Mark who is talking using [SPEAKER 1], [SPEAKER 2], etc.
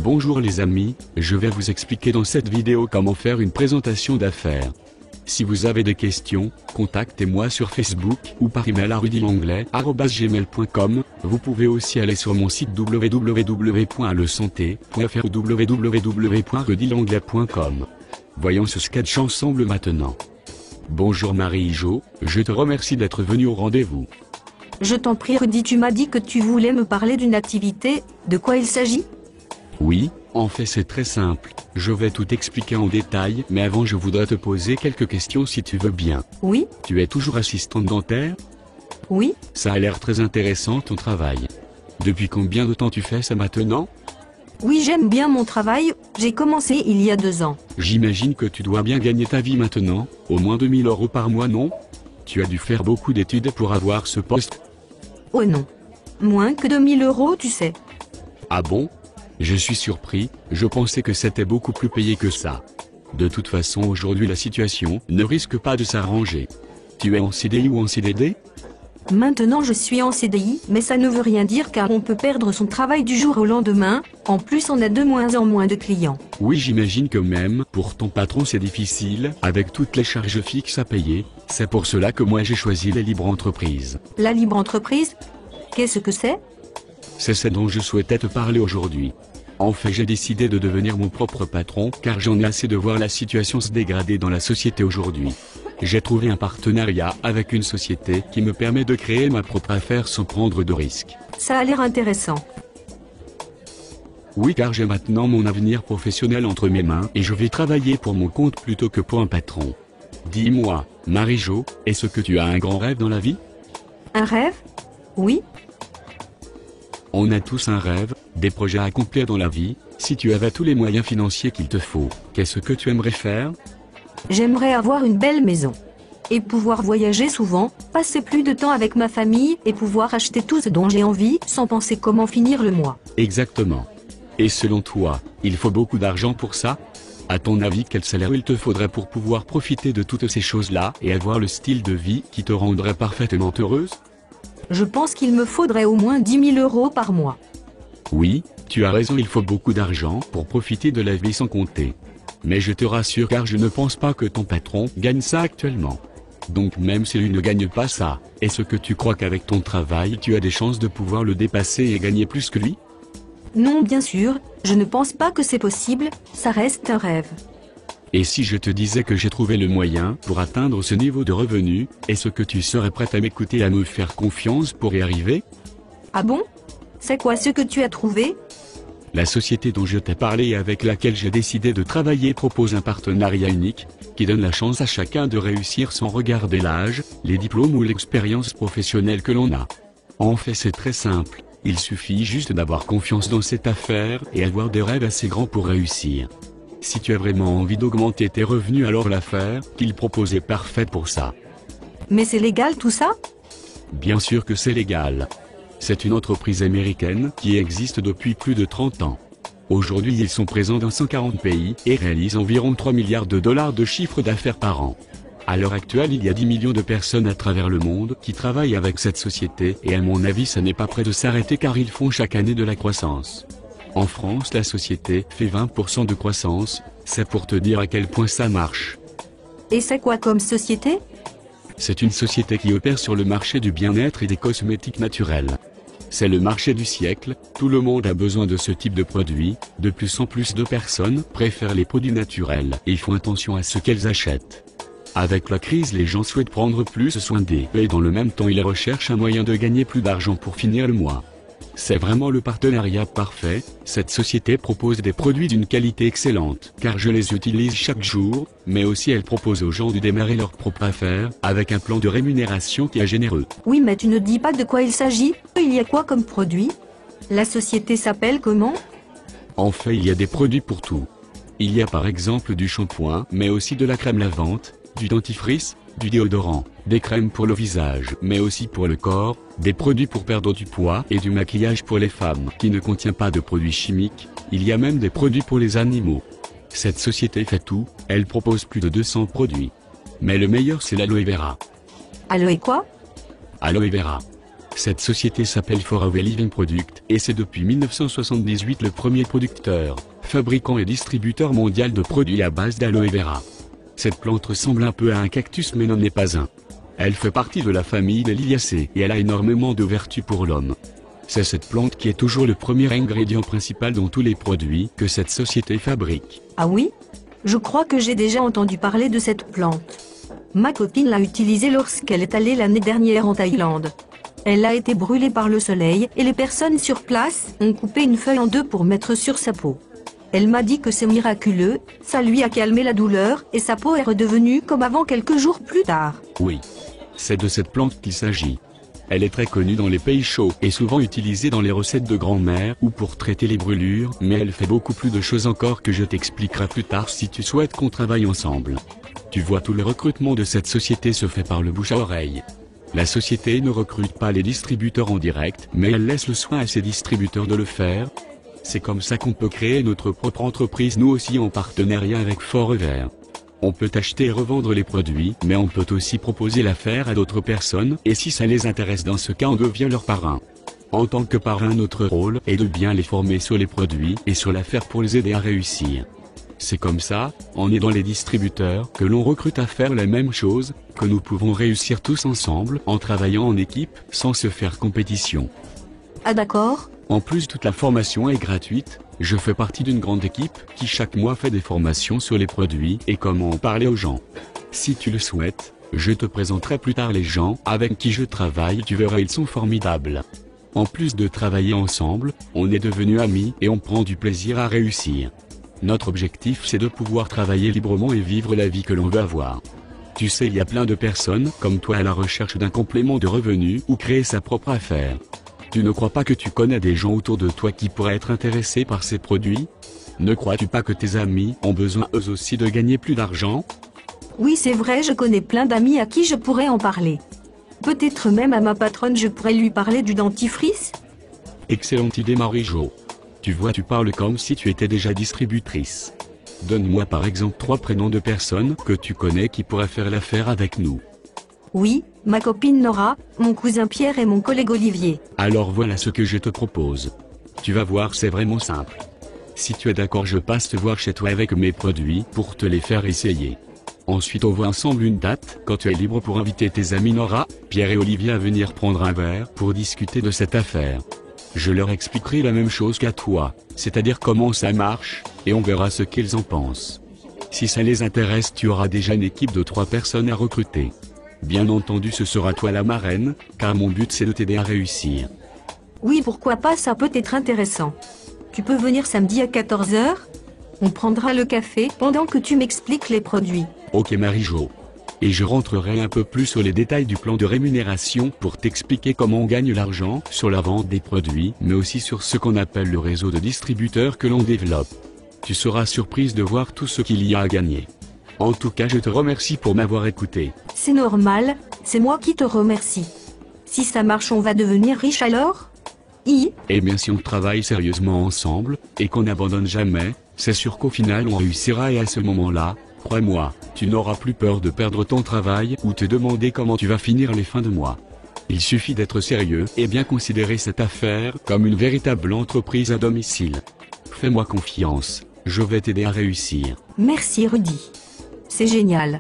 [SPEAKER 1] Bonjour les amis, je vais vous expliquer dans cette vidéo comment faire une présentation d'affaires. Si vous avez des questions, contactez-moi sur Facebook ou par email à rudylanglais@gmail.com. Vous pouvez aussi aller sur mon site www.lesanté.fr ou www.rudylanglais.com. Voyons ce sketch ensemble maintenant. Bonjour Marie-Jo, je te remercie d'être venue au rendez-vous.
[SPEAKER 2] Je t'en prie Rudy, tu m'as dit que tu voulais me parler d'une activité, de quoi il s'agit ?
[SPEAKER 1] Oui, en fait c'est très simple, je vais tout expliquer en détail, mais avant je voudrais te poser quelques questions si tu veux bien.
[SPEAKER 2] Oui,
[SPEAKER 1] Tu es toujours assistante dentaire ?
[SPEAKER 2] oui,
[SPEAKER 1] Ça a l'air très intéressant ton travail. Depuis combien de temps tu fais ça maintenant ?
[SPEAKER 2] oui, j'aime bien mon travail, j'ai commencé il y a 2 ans.
[SPEAKER 1] J'imagine que tu dois bien gagner ta vie maintenant, au moins 2000 € par mois non ? Tu as dû faire beaucoup d'études pour avoir ce poste.
[SPEAKER 2] Oh non. Moins que 2000 € tu sais.
[SPEAKER 1] Ah bon ? Je suis surpris, je pensais que c'était beaucoup plus payé que ça. De toute façon aujourd'hui la situation ne risque pas de s'arranger. Tu es en CDI ou en CDD ?
[SPEAKER 2] Maintenant je suis en CDI, mais ça ne veut rien dire car on peut perdre son travail du jour au lendemain, en plus on a de moins en moins de clients.
[SPEAKER 1] Oui, j'imagine que même pour ton patron c'est difficile, avec toutes les charges fixes à payer, c'est pour cela que moi j'ai choisi la libre entreprise.
[SPEAKER 2] La libre entreprise ? Qu'est-ce que c'est ?
[SPEAKER 1] C'est ce dont je souhaitais te parler aujourd'hui. En fait, j'ai décidé de devenir mon propre patron car j'en ai assez de voir la situation se dégrader dans la société aujourd'hui. J'ai trouvé un partenariat avec une société qui me permet de créer ma propre affaire sans prendre de risques.
[SPEAKER 2] Ça a l'air intéressant.
[SPEAKER 1] Oui, car j'ai maintenant mon avenir professionnel entre mes mains et je vais travailler pour mon compte plutôt que pour un patron. Dis-moi, Marie-Jo, est-ce que tu as un grand rêve dans la vie ?
[SPEAKER 2] Un rêve ? Oui.
[SPEAKER 1] On a tous un rêve, des projets à accomplir dans la vie. Si tu avais tous les moyens financiers qu'il te faut, qu'est-ce que tu aimerais faire ?
[SPEAKER 2] J'aimerais avoir une belle maison. Et pouvoir voyager souvent, passer plus de temps avec ma famille et pouvoir acheter tout ce dont j'ai envie sans penser comment finir le mois.
[SPEAKER 1] Exactement. Et selon toi, il faut beaucoup d'argent pour ça ? À ton avis, quel salaire il te faudrait pour pouvoir profiter de toutes ces choses-là et avoir le style de vie qui te rendrait parfaitement heureuse ?
[SPEAKER 2] Je pense qu'il me faudrait au moins 10 000 € par mois.
[SPEAKER 1] Oui, tu as raison, il faut beaucoup d'argent pour profiter de la vie sans compter. Mais je te rassure car je ne pense pas que ton patron gagne ça actuellement. Donc même si lui ne gagne pas ça, est-ce que tu crois qu'avec ton travail tu as des chances de pouvoir le dépasser et gagner plus que lui ?
[SPEAKER 2] Non, bien sûr, je ne pense pas que c'est possible, ça reste un rêve.
[SPEAKER 1] Et si je te disais que j'ai trouvé le moyen pour atteindre ce niveau de revenu, est-ce que tu serais prête à m'écouter et à me faire confiance pour y arriver ?
[SPEAKER 2] Ah bon ? C'est quoi ce que tu as trouvé ?
[SPEAKER 1] La société dont je t'ai parlé et avec laquelle j'ai décidé de travailler propose un partenariat unique, qui donne la chance à chacun de réussir sans regarder l'âge, les diplômes ou l'expérience professionnelle que l'on a. En fait c'est très simple, il suffit juste d'avoir confiance dans cette affaire et avoir des rêves assez grands pour réussir. Si tu as vraiment envie d'augmenter tes revenus, alors l'affaire qu'il propose est parfaite pour ça.
[SPEAKER 2] Mais c'est légal tout ça ?
[SPEAKER 1] Bien sûr que c'est légal. C'est une entreprise américaine qui existe depuis plus de 30 ans. Aujourd'hui ils sont présents dans 140 pays et réalisent environ 3 milliards de dollars de chiffre d'affaires par an. À l'heure actuelle il y a 10 millions de personnes à travers le monde qui travaillent avec cette société et à mon avis ça n'est pas près de s'arrêter car ils font chaque année de la croissance. En France la société fait 20% de croissance, c'est pour te dire à quel point ça marche.
[SPEAKER 2] Et c'est quoi comme société ?
[SPEAKER 1] C'est une société qui opère sur le marché du bien-être et des cosmétiques naturels. C'est le marché du siècle, tout le monde a besoin de ce type de produits, de plus en plus de personnes préfèrent les produits naturels et font attention à ce qu'elles achètent. Avec la crise les gens souhaitent prendre plus soin d'eux et dans le même temps ils recherchent un moyen de gagner plus d'argent pour finir le mois. C'est vraiment le partenariat parfait, cette société propose des produits d'une qualité excellente, car je les utilise chaque jour, mais aussi elle propose aux gens de démarrer leur propre affaire, avec un plan de rémunération qui est généreux.
[SPEAKER 2] Oui, mais tu ne dis pas de quoi il s'agit, il y a quoi comme produit ? La société s'appelle comment ?
[SPEAKER 1] En fait il y a des produits pour tout. Il y a par exemple du shampoing, mais aussi de la crème lavante, du dentifrice, du déodorant, des crèmes pour le visage, mais aussi pour le corps, des produits pour perdre du poids et du maquillage pour les femmes qui ne contient pas de produits chimiques, il y a même des produits pour les animaux. Cette société fait tout, elle propose plus de 200 produits. Mais le meilleur c'est l'aloe vera.
[SPEAKER 2] Aloe quoi ?
[SPEAKER 1] Aloe vera. Cette société s'appelle Forever Living Product et c'est depuis 1978 le premier producteur, fabricant et distributeur mondial de produits à base d'aloe vera. Cette plante ressemble un peu à un cactus mais n'en est pas un. Elle fait partie de la famille des Liliacées et elle a énormément de vertus pour l'homme. C'est cette plante qui est toujours le premier ingrédient principal dans tous les produits que cette société fabrique.
[SPEAKER 2] Ah oui? Je crois que j'ai déjà entendu parler de cette plante. Ma copine l'a utilisée lorsqu'elle est allée l'année dernière en Thaïlande. Elle a été brûlée par le soleil et les personnes sur place ont coupé une feuille en deux pour mettre sur sa peau. Elle m'a dit que c'est miraculeux, ça lui a calmé la douleur et sa peau est redevenue comme avant quelques jours plus tard.
[SPEAKER 1] Oui, c'est de cette plante qu'il s'agit. Elle est très connue dans les pays chauds et souvent utilisée dans les recettes de grand-mère ou pour traiter les brûlures, mais elle fait beaucoup plus de choses encore que je t'expliquerai plus tard si tu souhaites qu'on travaille ensemble. Tu vois, tout le recrutement de cette société se fait par le bouche à oreille. La société ne recrute pas les distributeurs en direct, mais elle laisse le soin à ses distributeurs de le faire. C'est comme ça qu'on peut créer notre propre entreprise, nous aussi en partenariat avec Forever. On peut acheter et revendre les produits, mais on peut aussi proposer l'affaire à d'autres personnes, et si ça les intéresse dans ce cas on devient leur parrain. En tant que parrain, notre rôle est de bien les former sur les produits et sur l'affaire pour les aider à réussir. C'est comme ça, en aidant les distributeurs, que l'on recrute à faire la même chose, que nous pouvons réussir tous ensemble, en travaillant en équipe, sans se faire compétition.
[SPEAKER 2] Ah d'accord?
[SPEAKER 1] En plus, toute la formation est gratuite. Je fais partie d'une grande équipe qui chaque mois fait des formations sur les produits et comment en parler aux gens. Si tu le souhaites, je te présenterai plus tard les gens avec qui je travaille, tu verras, ils sont formidables. En plus de travailler ensemble, on est devenus amis et on prend du plaisir à réussir. Notre objectif, c'est de pouvoir travailler librement et vivre la vie que l'on veut avoir. Tu sais, il y a plein de personnes comme toi à la recherche d'un complément de revenus ou créer sa propre affaire. Tu ne crois pas que tu connais des gens autour de toi qui pourraient être intéressés par ces produits? Ne crois-tu pas que tes amis ont besoin eux aussi de gagner plus d'argent?
[SPEAKER 2] Oui, c'est vrai, je connais plein d'amis à qui je pourrais en parler. Peut-être même à ma patronne je pourrais lui parler du dentifrice?
[SPEAKER 1] Excellente idée, Marie-Jo. Tu vois, tu parles comme si tu étais déjà distributrice. Donne-moi par exemple 3 prénoms de personnes que tu connais qui pourraient faire l'affaire avec nous.
[SPEAKER 2] Oui, ma copine Nora, mon cousin Pierre et mon collègue Olivier.
[SPEAKER 1] Alors voilà ce que je te propose. Tu vas voir, c'est vraiment simple. Si tu es d'accord, je passe te voir chez toi avec mes produits pour te les faire essayer. Ensuite on voit ensemble une date, quand tu es libre, pour inviter tes amis Nora, Pierre et Olivier à venir prendre un verre pour discuter de cette affaire. Je leur expliquerai la même chose qu'à toi, c'est-à-dire comment ça marche, et on verra ce qu'ils en pensent. Si ça les intéresse, tu auras déjà une équipe de 3 personnes à recruter. Bien entendu, ce sera toi la marraine, car mon but c'est de t'aider à réussir.
[SPEAKER 2] Oui, pourquoi pas, ça peut être intéressant. Tu peux venir samedi à 14 h? On prendra le café pendant que tu m'expliques les produits.
[SPEAKER 1] Ok Marie-Jo. Et je rentrerai un peu plus sur les détails du plan de rémunération pour t'expliquer comment on gagne l'argent sur la vente des produits, mais aussi sur ce qu'on appelle le réseau de distributeurs que l'on développe. Tu seras surprise de voir tout ce qu'il y a à gagner. En tout cas, je te remercie pour m'avoir écouté.
[SPEAKER 2] C'est normal, c'est moi qui te remercie. Si ça marche, on va devenir riche alors?
[SPEAKER 1] Eh bien, si on travaille sérieusement ensemble, et qu'on n'abandonne jamais, c'est sûr qu'au final on réussira, et à ce moment-là, crois-moi, tu n'auras plus peur de perdre ton travail ou te demander comment tu vas finir les fins de mois. Il suffit d'être sérieux et bien considérer cette affaire comme une véritable entreprise à domicile. Fais-moi confiance, je vais t'aider à réussir.
[SPEAKER 2] Merci Rudy. C'est génial.